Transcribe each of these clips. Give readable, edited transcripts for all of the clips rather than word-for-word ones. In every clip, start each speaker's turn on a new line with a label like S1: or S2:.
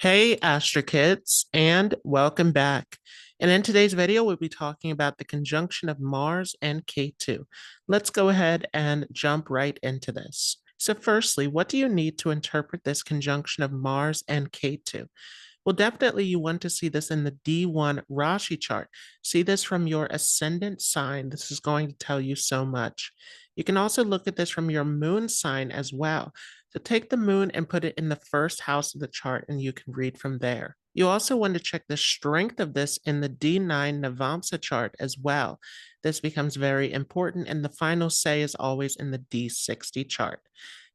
S1: Hey, Astro Kids, and welcome back. And in today's video, we'll be talking about the conjunction of Mars and Ketu. Let's go ahead and jump right into this. So firstly, what do you need to interpret this conjunction of Mars and Ketu? Well, definitely you want to see this in the D1 Rashi chart. See this from your ascendant sign. This is going to tell you so much. You can also look at this from your moon sign as well. So take the moon and put it in the first house of the chart, and you can read from there. You also want to check the strength of this in the D9 Navamsa chart as well. This becomes very important, and the final say is always in the D60 chart.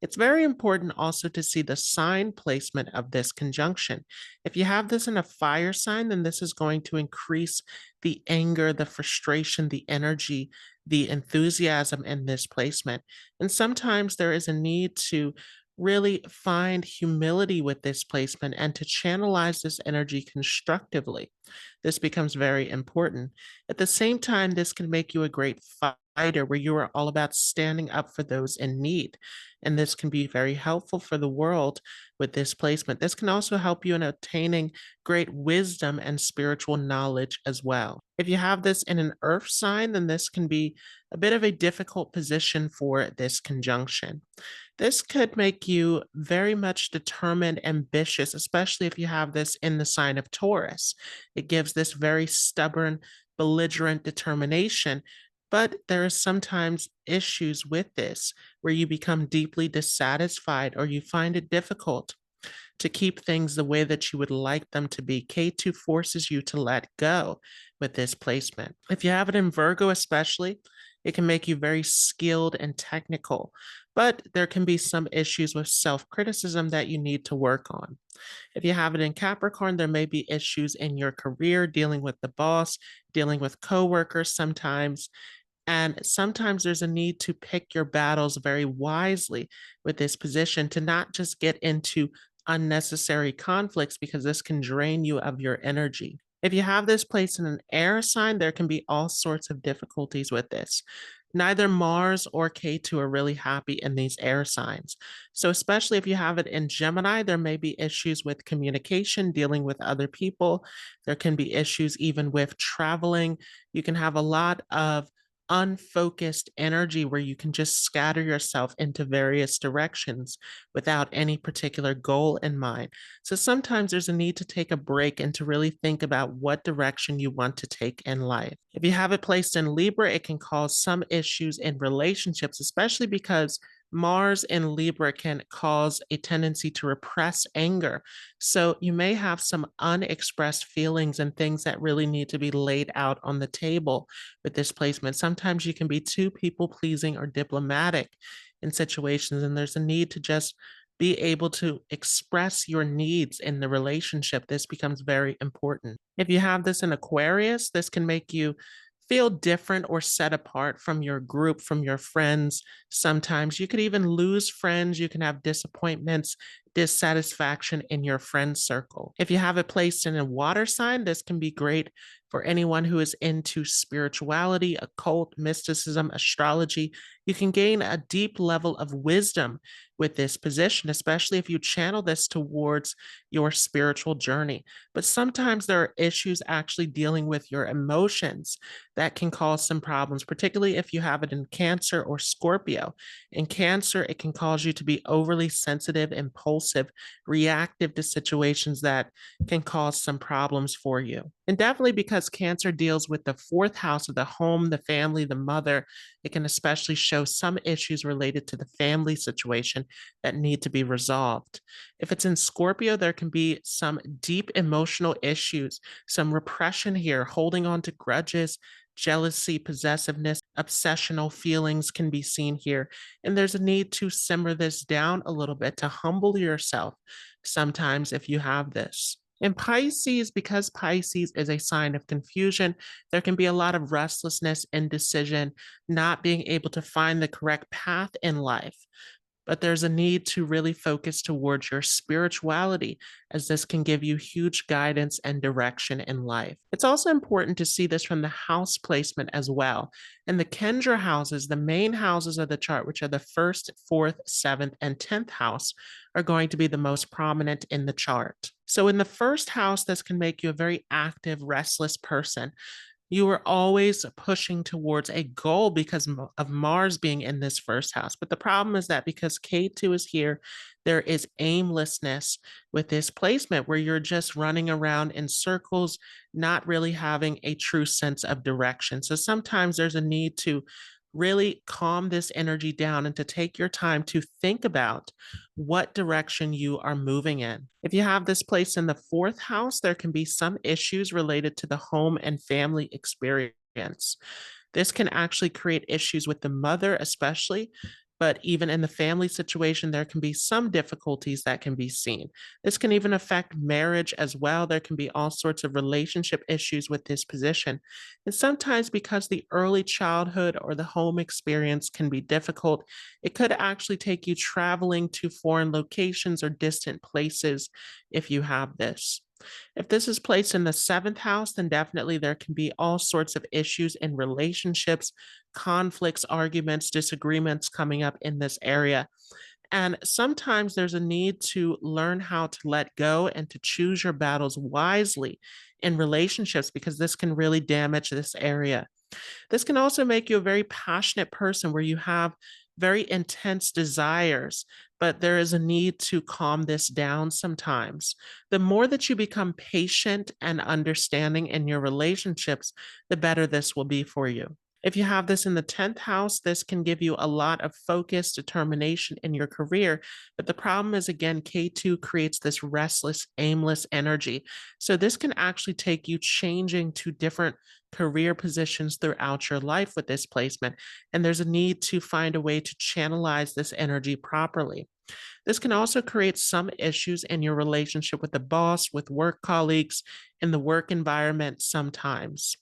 S1: It's very important also to see the sign placement of this conjunction. If you have this in a fire sign, then this is going to increase the anger, the frustration, the energy, the enthusiasm in this placement. And sometimes there is a need to really find humility with this placement and to channelize this energy constructively. This becomes very important. At the same time, this can make you a great fighter where you are all about standing up for those in need. And this can be very helpful for the world with this placement. This can also help you in obtaining great wisdom and spiritual knowledge as well. If you have this in an earth sign, then this can be a bit of a difficult position for this conjunction. This could make you very much determined, ambitious, especially if you have this in the sign of Taurus. It gives this very stubborn, belligerent determination. But there are sometimes issues with this where you become deeply dissatisfied or you find it difficult to keep things the way that you would like them to be. K2 forces you to let go with this placement. If you have it in Virgo, especially, it can make you very skilled and technical, but there can be some issues with self criticism that you need to work on. If you have it in Capricorn, there may be issues in your career, dealing with the boss, dealing with coworkers sometimes. And sometimes there's a need to pick your battles very wisely with this position to not just get into unnecessary conflicts because this can drain you of your energy. If you have this placed in an air sign, there can be all sorts of difficulties with this. Neither Mars or K2 are really happy in these air signs. So, especially if you have it in Gemini, there may be issues with communication, dealing with other people. There can be issues even with traveling. You can have a lot of unfocused energy where you can just scatter yourself into various directions without any particular goal in mind. So sometimes there's a need to take a break and to really think about what direction you want to take in life. If you have it placed in Libra, it can cause some issues in relationships, especially because Mars in Libra can cause a tendency to repress anger. So you may have some unexpressed feelings and things that really need to be laid out on the table with this placement. Sometimes you can be too people pleasing or diplomatic in situations, and there's a need to just be able to express your needs in the relationship. This becomes very important. If you have this in Aquarius, this can make you feel different or set apart from your group, from your friends. Sometimes you could even lose friends. You can have disappointments, dissatisfaction in your friend circle. If you have it placed in a water sign, this can be great for anyone who is into spirituality, occult, mysticism, astrology. You can gain a deep level of wisdom with this position, especially if you channel this towards your spiritual journey. But sometimes there are issues actually dealing with your emotions that can cause some problems, particularly if you have it in Cancer or Scorpio. In Cancer, it can cause you to be overly sensitive, impulsive, reactive to situations that can cause some problems for you. And definitely because Cancer deals with the fourth house of the home, the family, the mother, it can especially show some issues related to the family situation that need to be resolved. If it's in Scorpio, there can be some deep emotional issues, some repression here, holding on to grudges, jealousy, possessiveness, obsessional feelings can be seen here. And there's a need to simmer this down a little bit to humble yourself sometimes if you have this. In Pisces, because Pisces is a sign of confusion, there can be a lot of restlessness, indecision, not being able to find the correct path in life. but there's a need to really focus towards your spirituality, as this can give you huge guidance and direction in life. It's also important to see this from the house placement as well. And the Kendra houses, the main houses of the chart, which are the first, fourth, seventh, and 10th house, are going to be the most prominent in the chart. So in the first house, this can make you a very active, restless person. You are always pushing towards a goal because of Mars being in this first house. But the problem is that because K2 is here, there is aimlessness with this placement where you're just running around in circles, not really having a true sense of direction. So sometimes there's a need to really calm this energy down and to take your time to think about what direction you are moving in. If you have this place in the fourth house, there can be some issues related to the home and family experience. This can actually create issues with the mother, especially, but even in the family situation, there can be some difficulties that can be seen. This can even affect marriage as well. There can be all sorts of relationship issues with this position. And sometimes, because the early childhood or the home experience can be difficult, it could actually take you traveling to foreign locations or distant places if you have this. If this is placed in the seventh house, then definitely there can be all sorts of issues in relationships, conflicts, arguments, disagreements coming up in this area. And sometimes there's a need to learn how to let go and to choose your battles wisely in relationships because this can really damage this area. This can also make you a very passionate person where you have very intense desires, but there is a need to calm this down sometimes. The more that you become patient and understanding in your relationships, the better this will be for you. If you have this in the 10th house, this can give you a lot of focus, determination in your career. But the problem is, again, K2 creates this restless, aimless energy. So this can actually take you changing to different career positions throughout your life with this placement. And there's a need to find a way to channelize this energy properly. This can also create some issues in your relationship with the boss, with work colleagues, in the work environment sometimes.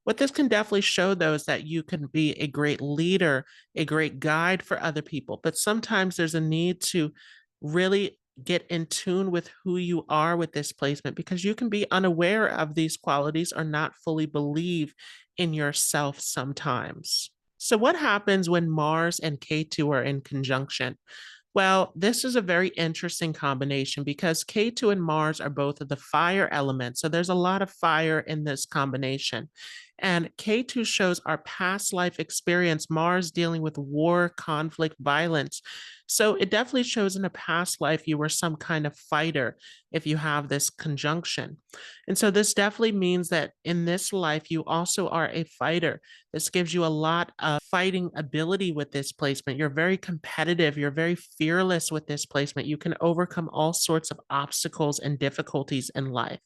S1: What this can definitely show, though, is that you can be a great leader, a great guide for other people. But sometimes there's a need to really get in tune with who you are with this placement because you can be unaware of these qualities or not fully believe in yourself sometimes. So, what happens when Mars and K2 are in conjunction? Well, this is a very interesting combination because K2 and Mars are both of the fire element. So there's a lot of fire in this combination. And K2 shows our past life experience, Mars dealing with war, conflict, violence. So it definitely shows in a past life you were some kind of fighter if you have this conjunction. And so this definitely means that in this life, you also are a fighter. This gives you a lot of fighting ability with this placement. You're very competitive. You're very fearless with this placement. You can overcome all sorts of obstacles and difficulties in life.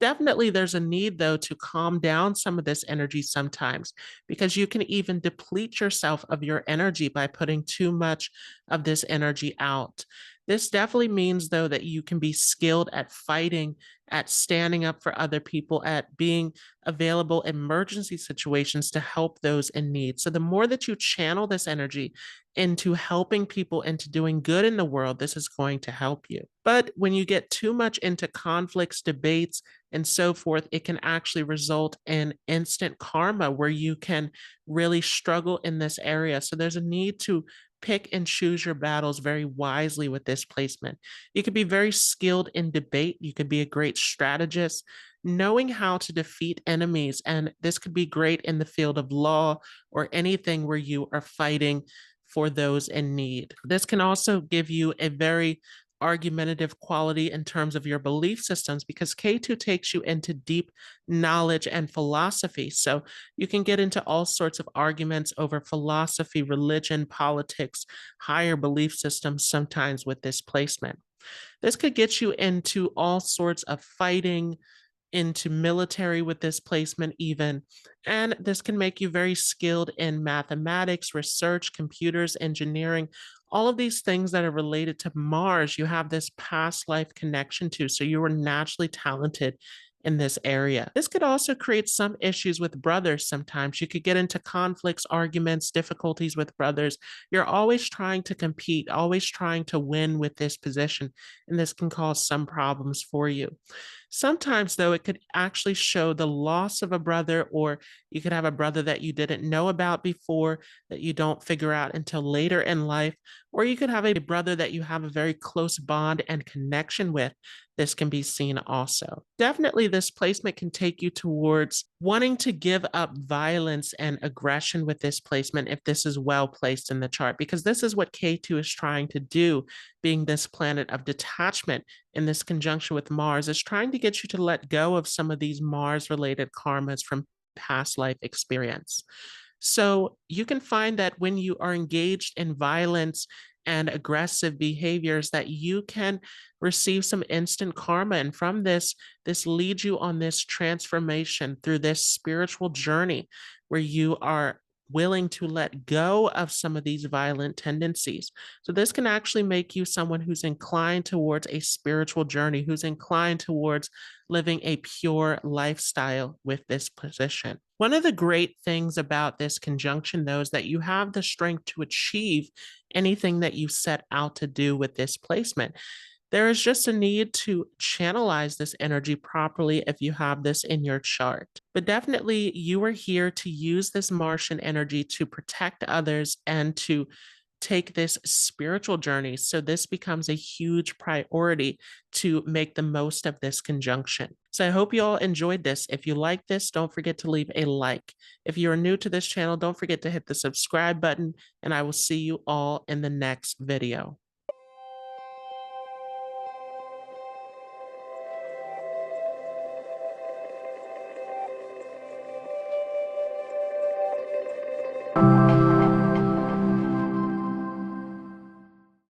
S1: Definitely, there's a need, though, to calm down some of this energy sometimes because you can even deplete yourself of your energy by putting too much of this energy out. This definitely means, though, that you can be skilled at fighting, at standing up for other people, at being available in emergency situations to help those in need. So, the more that you channel this energy into helping people, into doing good in the world, this is going to help you. But when you get too much into conflicts, debates, and so forth, it can actually result in instant karma where you can really struggle in this area. So there's a need to pick and choose your battles very wisely with this placement. You could be very skilled in debate. You could be a great strategist, knowing how to defeat enemies. And this could be great in the field of law or anything where you are fighting for those in need. This can also give you a very argumentative quality in terms of your belief systems because K2 takes you into deep knowledge and philosophy. So you can get into all sorts of arguments over philosophy, religion, politics, higher belief systems sometimes with this placement. This could get you into all sorts of fighting, into military with this placement even. And this can make you very skilled in mathematics, research, computers, engineering, all of these things that are related to Mars. You have this past life connection to, so you are naturally talented in this area. This could also create some issues with brothers sometimes. You could get into conflicts, arguments, difficulties with brothers. You're always trying to compete, always trying to win with this position, and this can cause some problems for you. Sometimes, though, it could actually show the loss of a brother, or you could have a brother that you didn't know about before that you don't figure out until later in life, or you could have a brother that you have a very close bond and connection with. This can be seen also. Definitely, this placement can take you towards wanting to give up violence and aggression with this placement if this is well placed in the chart, because this is what Ketu is trying to do, being this planet of detachment in this conjunction with Mars, is trying to get you to let go of some of these Mars-related karmas from past life experience. So you can find that when you are engaged in violence and aggressive behaviors, that you can receive some instant karma. And from this, this leads you on this transformation through this spiritual journey where you are willing to let go of some of these violent tendencies. So this can actually make you someone who's inclined towards a spiritual journey, who's inclined towards living a pure lifestyle with this position. One of the great things about this conjunction, though, is that you have the strength to achieve anything that you set out to do with this placement. There is just a need to channelize this energy properly if you have this in your chart. But definitely, you are here to use this Martian energy to protect others and to take this spiritual journey. So this becomes a huge priority to make the most of this conjunction. So I hope you all enjoyed this. If you like this, don't forget to leave a like. If you're new to this channel, don't forget to hit the subscribe button, and I will see you all in the next video.